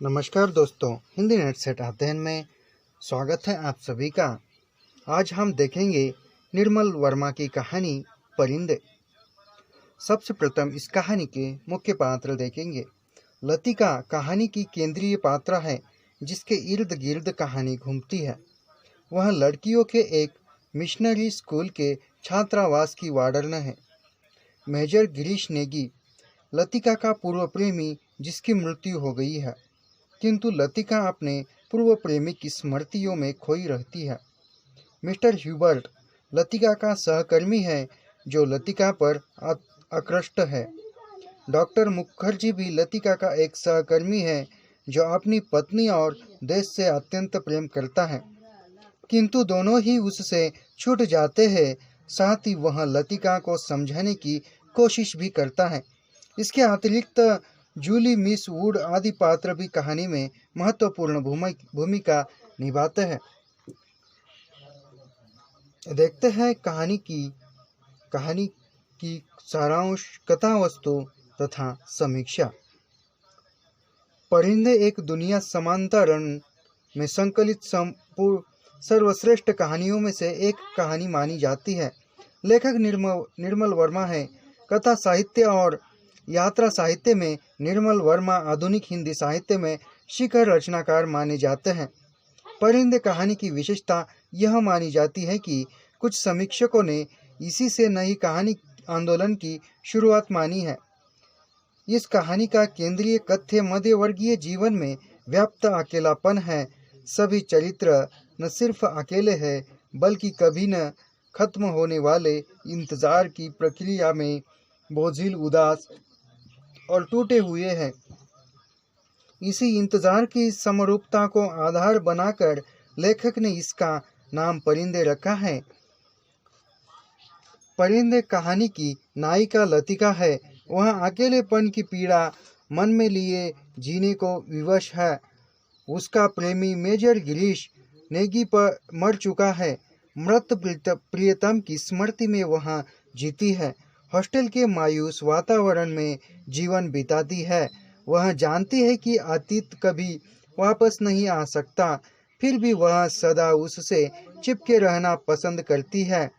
नमस्कार दोस्तों, Hindi net set अध्ययन में स्वागत है आप सभी का। आज हम देखेंगे निर्मल वर्मा की कहानी परिंदे। सबसे प्रथम इस कहानी के मुख्य पात्र देखेंगे। लतिका कहानी की केंद्रीय पात्र है जिसके इर्द गिर्द कहानी घूमती है। वह लड़कियों के एक मिशनरी स्कूल के छात्रावास की वार्डन है। मेजर गिरीश नेगी लतिका का पूर्व प्रेमी जिसकी मृत्यु हो गई है, किंतु लतिका अपने पूर्व प्रेमी की स्मृतियों में खोई रहती है। मिस्टर ह्यूबर्ट लतिका का सहकर्मी है जो लतिका पर आकृष्ट है। डॉक्टर मुखर्जी भी लतिका का एक सहकर्मी है जो अपनी पत्नी और देश से अत्यंत प्रेम करता है, किंतु दोनों ही उससे छूट जाते हैं। साथ ही वह लतिका को समझाने की कोशिश भी करता है। इसके अतिरिक्त जूली, मिस वुड आदि पात्र भी कहानी में महत्वपूर्ण भूमिका निभाते हैं। देखते हैं कहानी की सारांश, कथा वस्तु तथा समीक्षा। परिंदे एक दुनिया समांतरण में संकलित सर्वश्रेष्ठ कहानियों में से एक कहानी मानी जाती है। लेखक निर्मल वर्मा है। कथा साहित्य और यात्रा साहित्य में निर्मल वर्मा आधुनिक हिंदी साहित्य में शिखर रचनाकार माने जाते हैं। परिंदे कहानी की विशेषता यह मानी जाती है कि कुछ समीक्षकों ने इसी से नई कहानी आंदोलन की शुरुआत मानी है। इस कहानी का केंद्रीय कथ्य मध्यवर्गीय जीवन में व्याप्त अकेलापन है। सभी चरित्र न सिर्फ अकेले हैं बल्कि कभी न खत्म होने वाले इंतजार की प्रक्रिया में बोझिल, उदास और टूटे हुए हैं। इसी इंतजार की समरूपता को आधार बनाकर लेखक ने इसका नाम परिंदे रखा है। परिंदे कहानी की नायिका लतिका है। वह अकेलेपन की पीड़ा मन में लिए जीने को विवश है। उसका प्रेमी मेजर गिरीश नेगी पर मर चुका है। मृत प्रियतम की स्मृति में वह जीती है। हॉस्टल के मायूस वातावरण में जीवन बिताती है। वह जानती है कि अतीत कभी वापस नहीं आ सकता, फिर भी वह सदा उससे चिपके रहना पसंद करती है।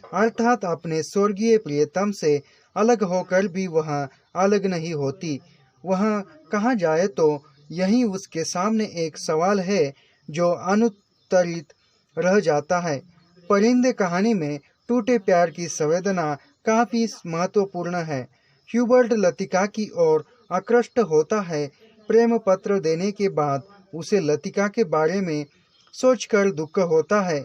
अर्थात अपने स्वर्गीय प्रियतम से अलग होकर भी वह अलग नहीं होती। वह कहाँ जाए तो यही उसके सामने एक सवाल है जो अनुत्तरित रह जाता है। परिंदे कहानी में टूटे प्यार की संवेदना काफी महत्वपूर्ण है। ह्यूबर्ट लतिका की ओर आकृष्ट होता है। प्रेम पत्र देने के बाद उसे लतिका के बारे में सोचकर दुख होता है।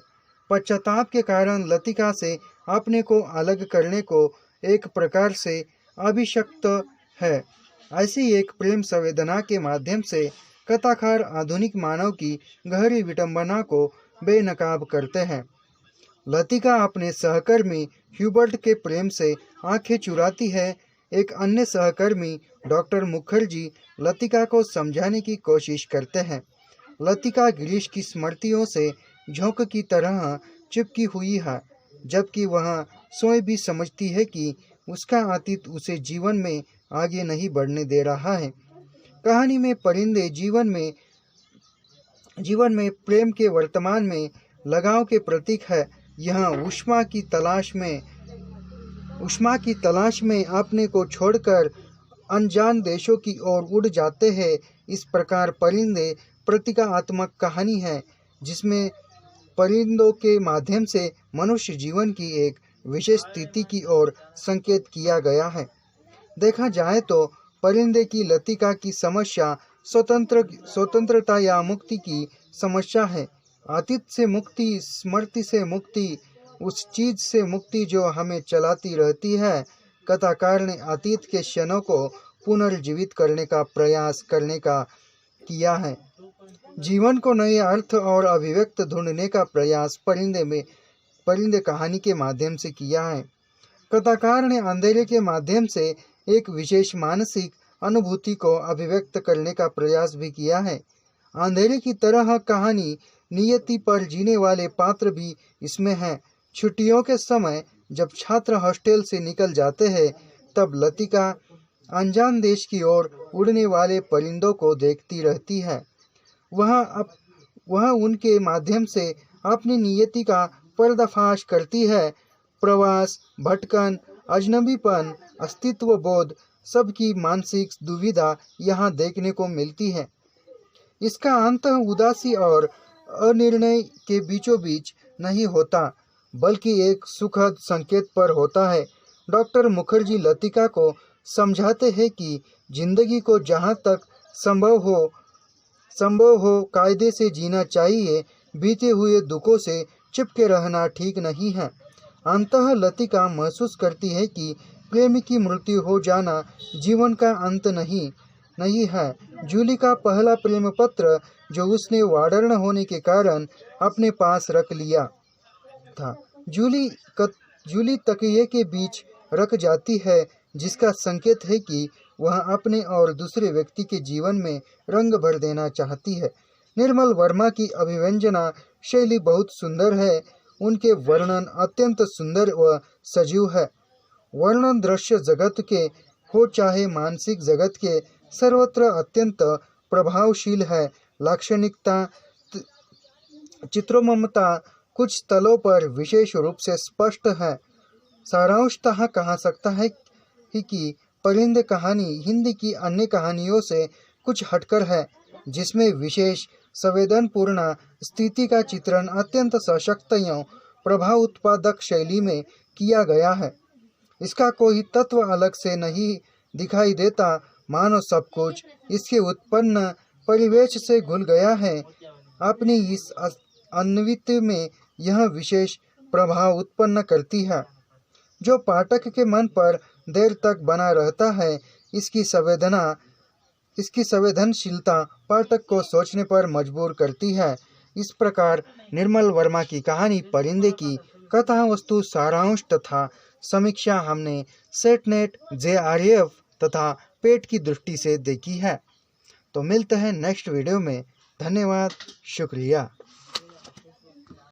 पश्चाताप के कारण लतिका से अपने को अलग करने को एक प्रकार से अभिशप्त है। ऐसी एक प्रेम संवेदना के माध्यम से कथाकार आधुनिक मानव की गहरी विडंबना को बेनकाब करते हैं। लतिका अपने सहकर्मी ह्यूबर्ट के प्रेम से आंखें चुराती है। एक अन्य सहकर्मी डॉक्टर मुखर्जी लतिका को समझाने की कोशिश करते हैं। लतिका गिरीश की स्मृतियों से झोंक की तरह चिपकी हुई है, जबकि वह स्वयं भी समझती है कि उसका अतीत उसे जीवन में आगे नहीं बढ़ने दे रहा है। कहानी में परिंदे जीवन में प्रेम के वर्तमान में लगाव के प्रतीक है। यह ऊष्मा की तलाश में अपने को छोड़कर अनजान देशों की ओर उड़ जाते हैं। इस प्रकार परिंदे प्रतीकात्मक कहानी है जिसमें परिंदों के माध्यम से मनुष्य जीवन की एक विशेष स्थिति की ओर संकेत किया गया है। देखा जाए तो परिंदे की लतिका की समस्या स्वतंत्रता या मुक्ति की समस्या है। अतीत से मुक्ति, स्मृति से मुक्ति, उस चीज से मुक्ति जो हमें चलाती रहती है। कथाकार ने अतीत के क्षणों को पुनर्जीवित करने का प्रयास किया है। जीवन को नए अर्थ और अभिव्यक्त ढूंढने का प्रयास परिंदे कहानी के माध्यम से किया है। कथाकार ने अंधेरे के माध्यम से एक विशेष मानसिक अनुभूति को अभिव्यक्त करने का प्रयास भी किया है। अंधेरे की तरह कहानी नियति पर जीने वाले पात्र भी इसमें हैं। छुट्टियों के समय जब छात्र हॉस्टल से निकल जाते हैं तब लतिका अनजान देश की ओर उड़ने वाले परिंदों को देखती रहती है। वह उनके माध्यम से अपनी नियति का पर्दाफाश करती है। प्रवास, भटकन, अजनबीपन, अस्तित्व बोध, सबकी मानसिक दुविधा यहाँ देखने को मिलती है। इसका अंत उदासी और अनिर्णय के बीचों बीच नहीं होता, बल्कि एक सुखद संकेत पर होता है। डॉक्टर मुखर्जी लतिका को समझाते हैं कि जिंदगी को जहाँ तक संभव हो कायदे से जीना चाहिए, बीते हुए दुखों से चिपके रहना ठीक नहीं है। अंततः लतिका महसूस करती है कि प्रेम की मृत्यु हो जाना जीवन का अंत नहीं है। जूली का पहला प्रेम पत्र जो उसने वार्डन होने के कारण अपने पास रख लिया था, जूली तकिए के बीच रख जाती है, जिसका संकेत है कि वह अपने और दूसरे व्यक्ति के जीवन में रंग भर देना चाहती है। निर्मल वर्मा की अभिव्यंजना शैली बहुत सुंदर है। उनके वर्णन अत्यंत सुंदर व सजीव है। वर्णन दृश्य जगत के हो चाहे मानसिक जगत के, सर्वत्र अत्यंत प्रभावशील है। लाक्षणिकता, चित्रोममता कुछ स्थलों पर विशेष रूप से स्पष्ट है। सारांशतः कहा सकता है कि परिंद कहानी हिंदी की अन्य कहानियों से कुछ हटकर है, जिसमें विशेष संवेदनपूर्ण स्थिति का चित्रण अत्यंत सशक्त एवं प्रभाव उत्पादक शैली में किया गया है। इसका कोई तत्व अलग से नहीं दिखाई देता, मानो सब कुछ इसके उत्पन्न परिवेश से घुल गया है। अपनी इस अन्वित में यह विशेष प्रभाव उत्पन्न करती है, जो पाठक के मन पर देर तक बना रहता है। इसकी संवेदनशीलता पाठक को सोचने पर मजबूर करती है। इस प्रकार निर्मल वर्मा की कहानी परिंदे की कथा वस्तु, सारांश तथा समीक्षा हमने सेटनेट, JRF तथा पेट की दृष्टि से देखी है। तो मिलते हैं नेक्स्ट वीडियो में। धन्यवाद, शुक्रिया।